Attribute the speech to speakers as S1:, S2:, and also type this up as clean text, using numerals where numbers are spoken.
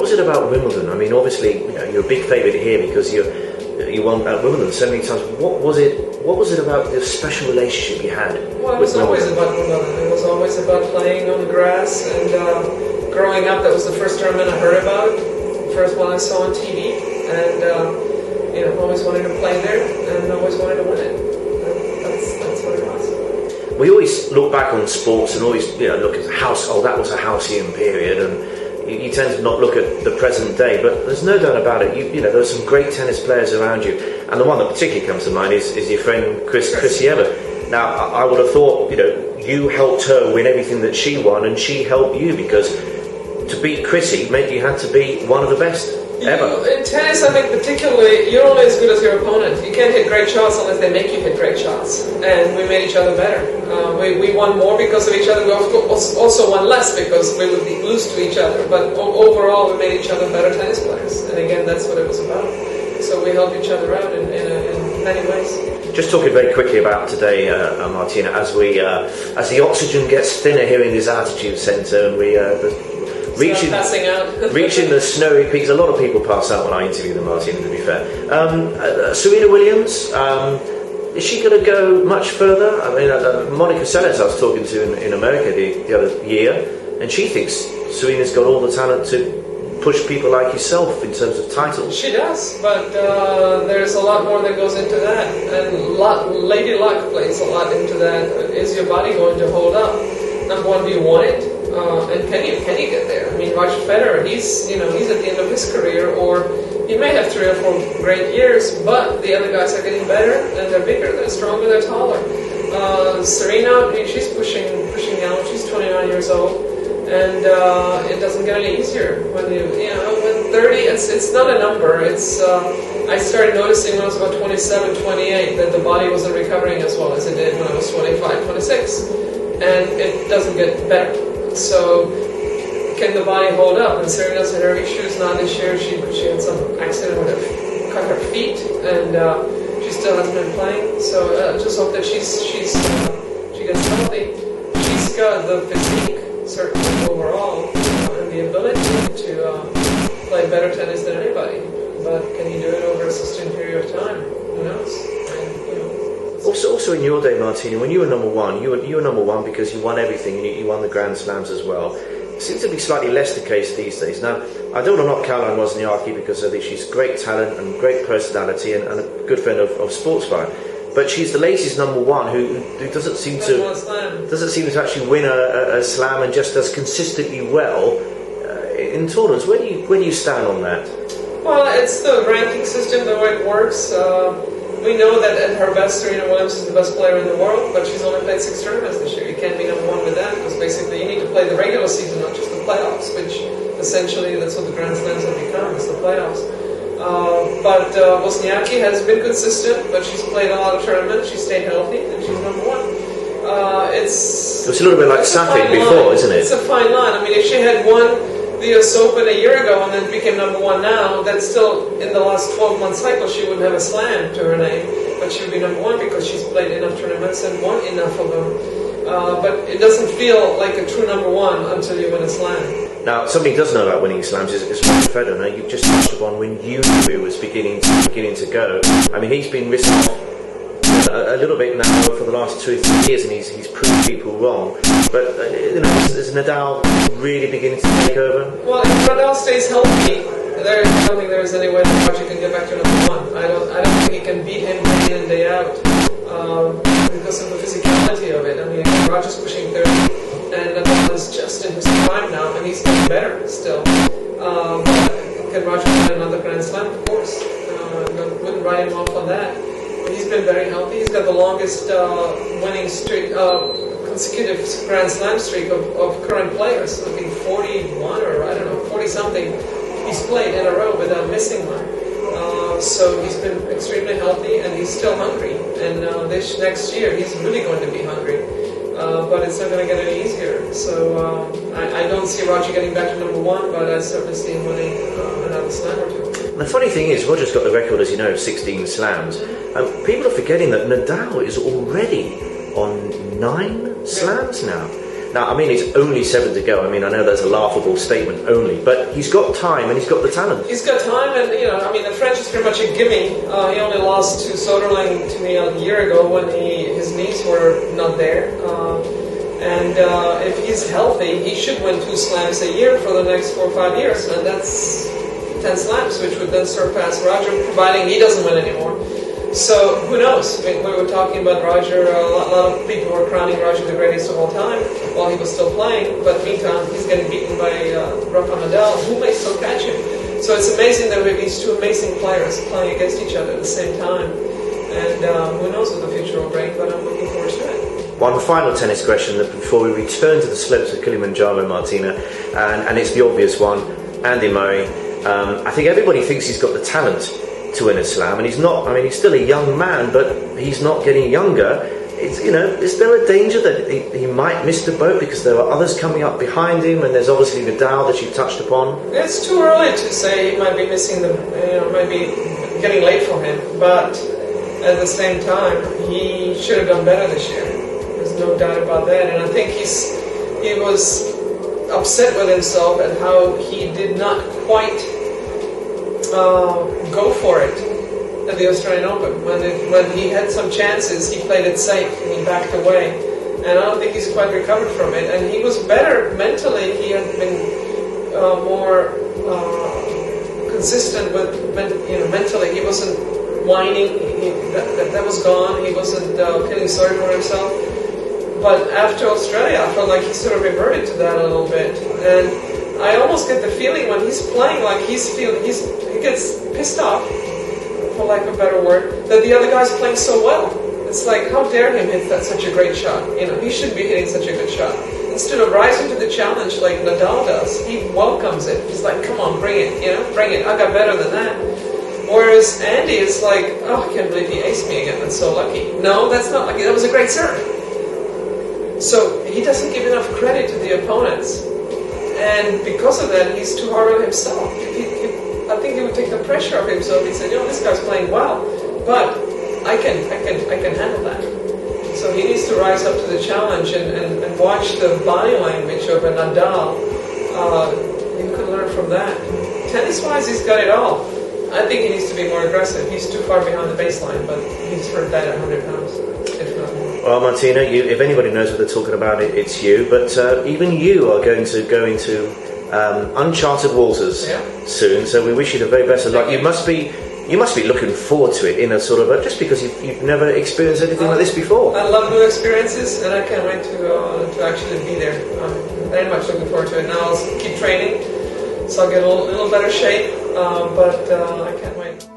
S1: was it about Wimbledon? I mean, obviously, you're a big favourite here because you won at Wimbledon so many times. What was it about the special relationship you had?
S2: Well, it was always about Wimbledon. It was always about playing on the grass, and growing up, that was the first tournament I heard about, the first one I saw on TV, and always wanted to play there, and always wanted to win it. That's what it was.
S1: We always look back on sports and always look at the house. Oh, that was a halcyon period, and you tend to not look at the present day. But there's no doubt about it. There are some great tennis players around you, and the one that particularly comes to mind is your friend Chrissy Evert. Now, I would have thought you helped her win everything that she won, and she helped you, because to beat Chrissy meant you had to be one of the best ever.
S2: In tennis, I think particularly, you're only as good as your opponent. You can't hit great shots unless they make you hit great shots. And we made each other better. We won more because of each other. We also won less because we would lose to each other. But overall, we made each other better tennis players. And again, that's what it was about. So we helped each other out in many ways.
S1: Just talking very quickly about today, Martina, as the oxygen gets thinner here in this altitude centre, and we reaching the snowy peaks. A lot of people pass out when I interview them, Martina, to be fair. Serena Williams, is she going to go much further? I mean, Monica Seles I was talking to in America the other year, and she thinks Serena's got all the talent to push people like yourself in terms of titles.
S2: She does, but there's a lot more that goes into that, and Lady Luck plays a lot into that. Is your body going to hold up? Number one, do you want it? And can you get there? I mean, Roger Federer, he's at the end of his career, or he may have 3 or 4 great years, but the other guys are getting better, and they're bigger, they're stronger, they're taller. Serena, she's pushing out. She's 29 years old, and it doesn't get any easier when when 30. It's not a number. It's I started noticing when I was about 27, 28 that the body wasn't recovering as well as it did when I was 25, 26, and it doesn't get better. So, can the body hold up? And Serena's had her issues now this year. She had some accident with cut her feet, and she still hasn't been playing. So I just hope that she gets healthy. She's got the physique, certainly overall, and the ability to play better tennis than anybody. But can you do it over a sustained period of time? Who knows?
S1: Also in your day, Martina, when you were number one, you were number one because you won everything, and you won the Grand Slams as well. It seems to be slightly less the case these days. Now, I don't want to knock Caroline Wozniacki because I think she's great talent and great personality and a good friend of Sportsvibe. But she's the latest number one who doesn't seem to actually win a slam and just does consistently well in tournaments. Where do you stand on that?
S2: Well, it's the ranking system, the way it works. We know that at her best, Serena Williams is the best player in the world, but she's only played 6 tournaments this year. You can't be number one with that, because basically you need to play the regular season, not just the playoffs, which essentially that's what the Grand Slams have become, is the playoffs. But Wozniacki has been consistent, but she's played a lot of tournaments, she's stayed healthy, and she's number one. It's
S1: a little bit like Safi before, isn't it?
S2: It's a fine line. I mean, if she had won the US Open a year ago and then became number one now, that's still, in the last 12-month cycle, she wouldn't have a slam to her name, but she would be number one because she's played enough tournaments and won enough of them. But it doesn't feel like a true number one until you win a slam.
S1: Now, somebody who does know about winning slams is Roger Federer. Now, you've just touched upon when you knew it was beginning to go. I mean, he's been written off a little bit now for the last 2 or 3 years, and he's proved people wrong. But is Nadal really beginning to take over?
S2: Well, if Nadal stays healthy, I don't think there's any way that Roger can get back to number one. I don't think he can beat him day in and day out because of the physicality of it. I mean, Roger's pushing 30, and Nadal is just in his prime now, and he's getting better still. Can Roger win another Grand Slam? Of course. Wouldn't write him off on that. He's been very healthy. He's got the longest winning streak, consecutive Grand Slam streak of current players. I think 41 or 40-something he's played in a row without missing one. So he's been extremely healthy, and he's still hungry. And this next year, he's really going to be hungry. But it's not going to get any easier. So I don't see Roger getting back to number one, but I certainly see him winning another slam or two.
S1: The funny thing is, Roger's got the record, as you know, of 16 slams. People are forgetting that Nadal is already on 9 slams now. Now, I mean, it's only 7 to go. I mean, I know that's a laughable statement, only, but he's got time and he's got the talent.
S2: He's got time, and I mean, the French is pretty much a gimme. He only lost to Soderling to me a year ago when his knees were not there. And if he's healthy, he should win 2 slams a year for the next 4 or 5 years, and that's 10 slams, which would then surpass Roger, providing he doesn't win anymore. So who knows? I mean, we were talking about Roger. A lot of people were crowning Roger the greatest of all time while he was still playing. But meantime, he's getting beaten by Rafa Nadal, who may still catch him. So it's amazing that we have these 2 amazing players playing against each other at the same time. And who knows what the future will bring? But I'm looking forward to it.
S1: One final tennis question before we return to the slopes of Kilimanjaro, Martina, and it's the obvious one. Andy Murray. I think everybody thinks he's got the talent to win a slam, and he's not. I mean, he's still a young man, but he's not getting younger. It's, is there a danger that he might miss the boat because there are others coming up behind him, and there's obviously Nadal that you touched upon?
S2: It's too early to say he might be missing might be getting late for him, but at the same time, he should have done better this year. There's no doubt about that, and I think he was upset with himself at how he did not quite go for it at the Australian Open. When he had some chances, he played it safe and he backed away. And I don't think he's quite recovered from it. And he was better mentally. He had been more consistent with mentally. He wasn't whining. That was gone. He wasn't feeling sorry for himself. But after Australia, I felt like he sort of reverted to that a little bit. And I almost get the feeling when he's playing, like he gets pissed off, for lack of a better word, that the other guy's playing so well. It's like, how dare him hit such a great shot? He shouldn't be hitting such a good shot. Instead of rising to the challenge like Nadal does, he welcomes it. He's like, come on, bring it, bring it. I got better than that. Whereas Andy is like, oh, I can't believe he aced me again. That's so lucky. No, that's not lucky. That was a great serve. So he doesn't give enough credit to the opponents. And because of that, he's too hard on himself. I think he would take the pressure off himself. He said, this guy's playing well, but I can handle that. So he needs to rise up to the challenge and watch the body language of a Nadal. You could learn from that. Tennis-wise, he's got it all. I think he needs to be more aggressive. He's too far behind the baseline, but he's heard that 100 times, if not more.
S1: Well, Martina, if anybody knows what they're talking about, it's you. But even you are going to go into uncharted waters soon. So we wish you the very best of luck. You must be looking forward to it in a sort of just because you've never experienced anything like this before.
S2: I love new experiences, and I can't wait to actually be there. I'm very much looking forward to it. Now I'll keep training, so I'll get a little better shape. But I can't wait.